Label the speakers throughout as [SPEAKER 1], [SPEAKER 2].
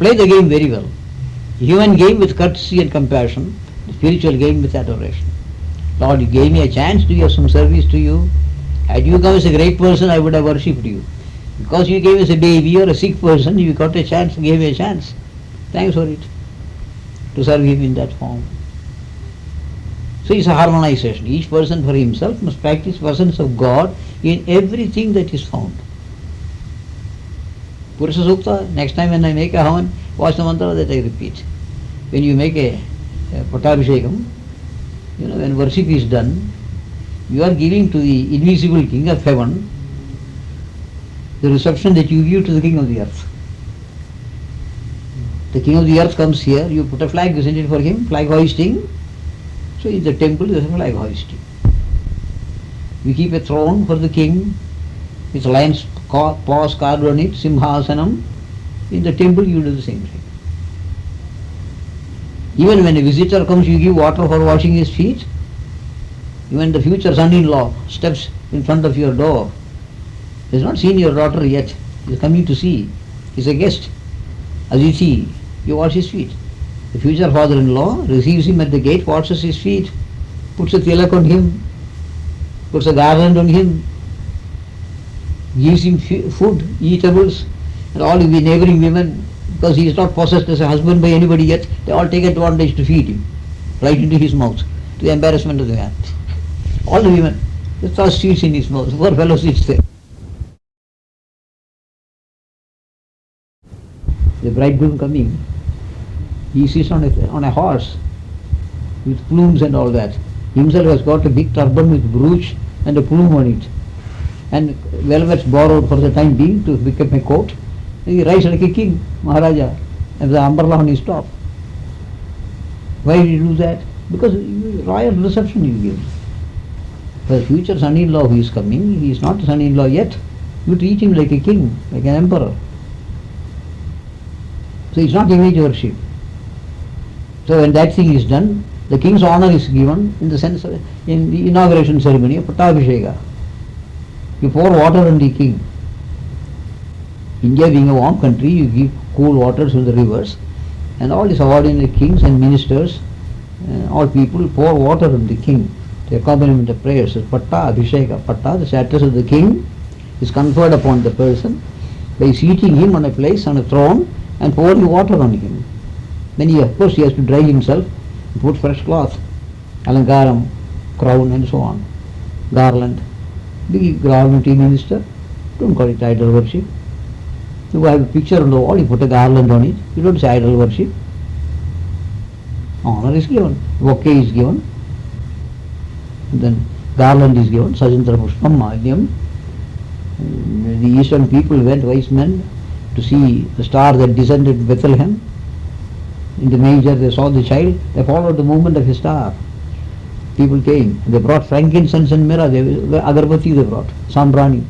[SPEAKER 1] Play the game very well. Human game with courtesy and compassion, the spiritual game with adoration. Lord, you gave me a chance to give some service to you. Had you come as a great person, I would have worshipped you. Because you came as a baby or a sick person, you got a chance, gave me a chance. Thanks for it. To serve him in that form. So it's a harmonization. Each person for himself must practice presence of God in everything that is found. Purusha Sukta, next time when I make a havan, watch the mantra that I repeat. When you make a Pattabhishekam, when worship is done, you are giving to the invisible King of heaven the reception that you give to the King of the earth. The King of the earth comes here, you put a flag, isn't it, for him, flag hoisting. So in the temple there is a flag hoisting. We keep a throne for the king with lion's paws carved on it, Simhasanam. In the temple you do the same thing. Even when a visitor comes, you give water for washing his feet. Even the future son-in-law steps in front of your door. He has not seen your daughter yet. He is coming to see. He is a guest. Aditi, you wash his feet. The future father-in-law receives him at the gate, washes his feet, puts a tilak on him, puts a garland on him, gives him food, eatables, and all the neighboring women, because he is not possessed as a husband by anybody yet, they all take advantage to feed him, right into his mouth, to the embarrassment of the man. All the women, the thrust sits in his mouth, poor fellow sits there. The bridegroom coming, he sits on a horse with plumes and all that. Himself has got a big turban with brooch and a plume on it, and velvets borrowed for the time being to become a coat. And he rides like a king, Maharaja, and the umbrella on his top. Why did he do that? Because royal reception you give. For the future son-in-law who is coming, he is not a son-in-law yet. You treat him like a king, like an emperor. So it's not image worship. So when that thing is done, the king's honor is given in the sense of, in the inauguration ceremony of Pattabhisheka. You pour water on the king. India being a warm country, you give cool waters from the rivers, and all the subordinate kings and ministers, all people pour water on the king. The accompaniment of prayers is Pattabhisheka. Patta, the status of the king, is conferred upon the person by seating him on a place, on a throne, and pouring water on him. Then he, of course, he has to dry himself, put fresh cloth, alankaram, crown and so on, garland. The governmental minister, don't call it idol worship. You have a picture on the wall, you put a garland on it, you don't say idol worship. Honor is given, bouquet is given, then garland is given, Sajantra Pushpam Madhyam. The eastern people went, wise men, to see the star that descended in Bethlehem. In the manger they saw the child, they followed the movement of the star. People came, they brought frankincense and myrrh, agarbati they brought, sambrani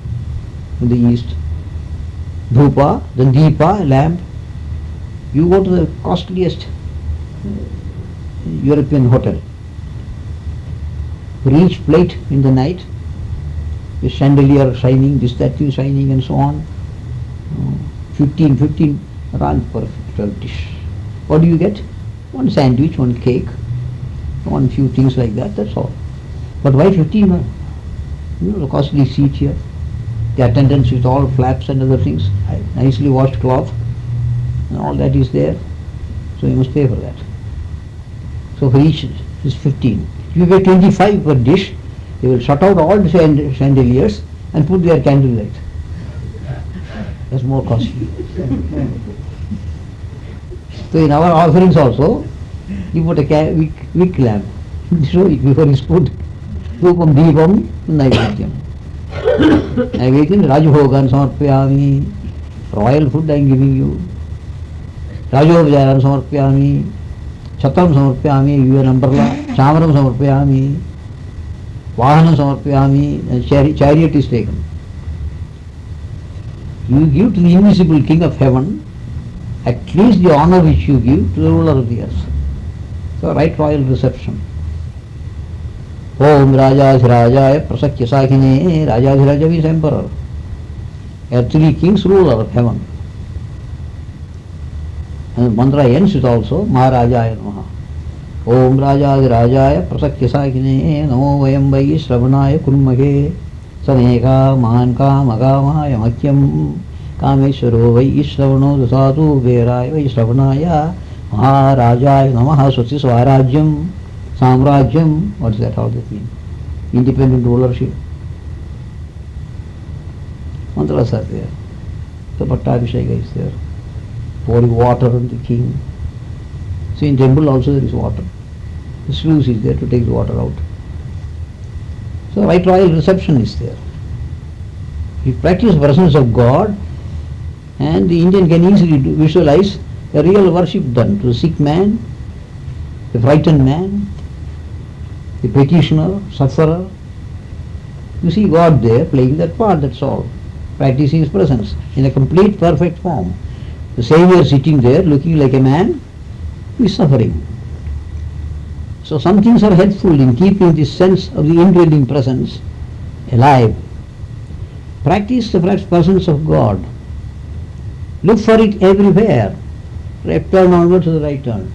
[SPEAKER 1] in the east. Dhupa, then deepa, lamp. You go to the costliest European hotel. Rich plate in the night, the chandelier shining, this, that thing shining and so on. 15 rand per 12 dish. What do you get? One sandwich, one cake, one few things like that, that's all. But why 15? The costly seat here, the attendants with all flaps and other things, nicely washed cloth, and all that is there. So you must pay for that. So for each is 15. If you pay 25 per dish, they will shut out all the chandeliers and put their candlelight. That's more costly. So in our offerings also, you put a wick lamp. Show it before it's put. Dhupam deepam naivedyam. Naivedyam Rajbhogan samarpyami. Royal food I am giving you. Rajobhajaram samarpyami. Chatram samarpyami. You an umbrella. Chamaram samarpyami. Vahanam samarpyami. And chariot is taken. You give to the invisible King of heaven at least the honor which you give to the ruler of the earth. So right royal reception. Om Rajadhirajaya Prasakya Sakine. Rajadhiraja is emperor. Earthly kings, ruler of heaven. And the mantra ends with also Maharajaya Namaha. Om Rajadi Rajaya Prasakya Sakine Namo Vayam Vai Shravanaya Kurmage Saneka Manka Magamaya Makyam Kameshwaro Vai Shravano Dasatu Veraya Vai Shravanaya Maharajaya Namaha Swati Swarajyam Samrajyam. What is that? How does that mean? Independent rulership. Mantras are there. The Pattabhisheka is there. Pouring water on the king. See, in temple also there is water. The sluice is there to take the water out. So right royal reception is there. You practice the presence of God, and the Indian can easily visualize a real worship done to a sick man, a frightened man, a petitioner, sufferer. You see God there playing that part, that's all. Practicing His presence in a complete perfect form. The Saviour sitting there looking like a man who is suffering. So some things are helpful in keeping this sense of the indwelling presence alive. Practice the presence of God. Look for it everywhere. Left turn onward to the right turn.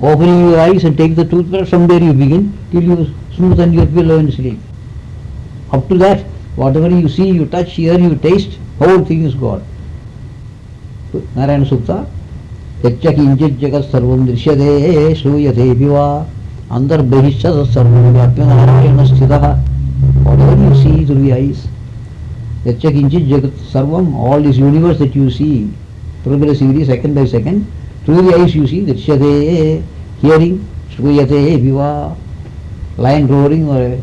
[SPEAKER 1] Opening your eyes and take the toothbrush, from there you begin till you smoothen your pillow and sleep. Up to that, whatever you see, you touch, hear, you taste, whole thing is God. Narayana Sukta. Yaccha kinchit jagat sarvam drishyate shruyate viva andar bahishya sarvam vyapya narayana sthitaha. Whatever you see through the eyes. Yaccha kinchit jagat sarvam, all this universe that you see progressively, second by second, through the eyes you see drishyate, hearing, shruyate viva, lion roaring or a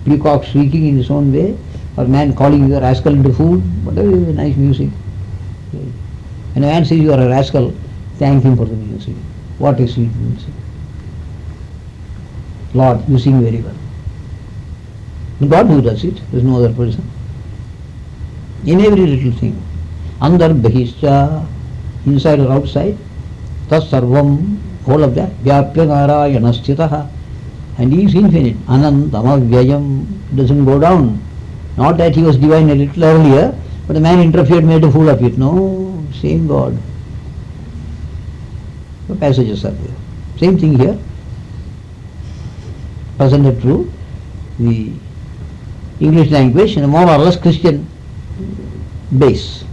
[SPEAKER 1] peacock shrieking in his own way, or man calling you a rascal into food, whatever, nice music. When a man says you are a rascal, thank him for the music. What is sweet music? Lord, you sing very well. God who does it, there is no other person. In every little thing. Andar bahishya, inside or outside, tas sarvam, all of that, vyapya narayana sthitaha. And He is infinite. Anantama vyayam, doesn't go down. Not that He was divine a little earlier, but the man interfered, made a fool of it. No, same God. The passages are there. Same thing here. Presented through the English language in a more or less Christian base.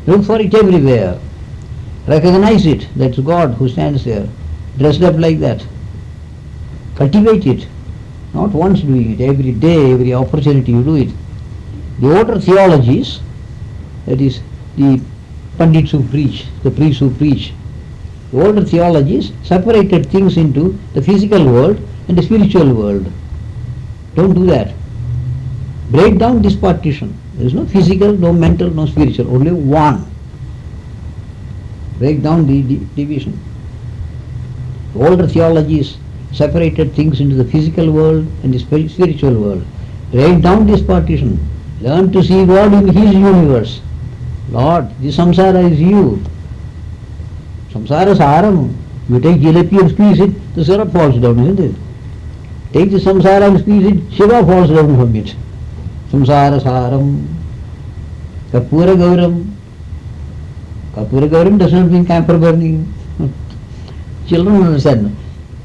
[SPEAKER 1] Look for it everywhere. Recognize it. That's God who stands there, dressed up like that. Cultivate it. Not once doing it, every day, every opportunity you do it. The older theologies, that is the pundits who preach, the priests who preach, the older theologies separated things into the physical world and the spiritual world. Don't do that. Break down this partition. There is no physical, no mental, no spiritual, only one. Break down the division. The older theologies separated things into the physical world and the spiritual world. Break down this partition. Learn to see God in His universe. Lord, this samsara is you. Samsara saram. You take jalebi and squeeze it, the syrup falls down, isn't it? Take the samsara and squeeze it, Shiva falls down from it. Samsara saram. Kapura gauram. Kapura gauram does not mean camphor burning. Children understand.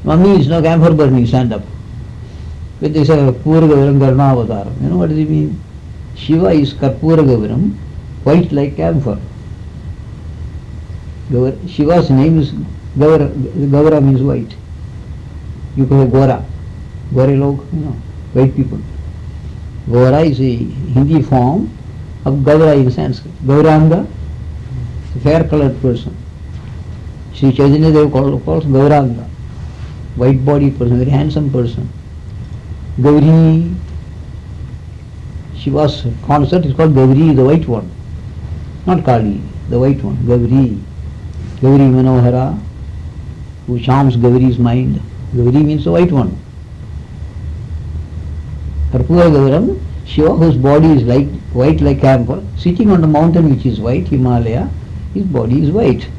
[SPEAKER 1] Mummy is no camphor burning, stand up. When they say Kapura gauram garnavataram, you know what does it mean? Shiva is Kapura gauram, white like camphor. Shiva's name is Gaura. Gaura means white. You call it Gora. Gore log, white people. Gora is a Hindi form of Gaura in Sanskrit. Gauranga, a fair colored person. Sri Chaitanya Dev calls Gauranga, white bodied person, very handsome person. Gauri, Shiva's consort is called Gauri, the white one. Not Kali, the white one, Gauri. Gauri Manohara, who charms Gauri's mind. Gauri means the white one. Karpura Gauram, Shiva, whose body is white like camphor, sitting on the mountain which is white, Himalaya, his body is white.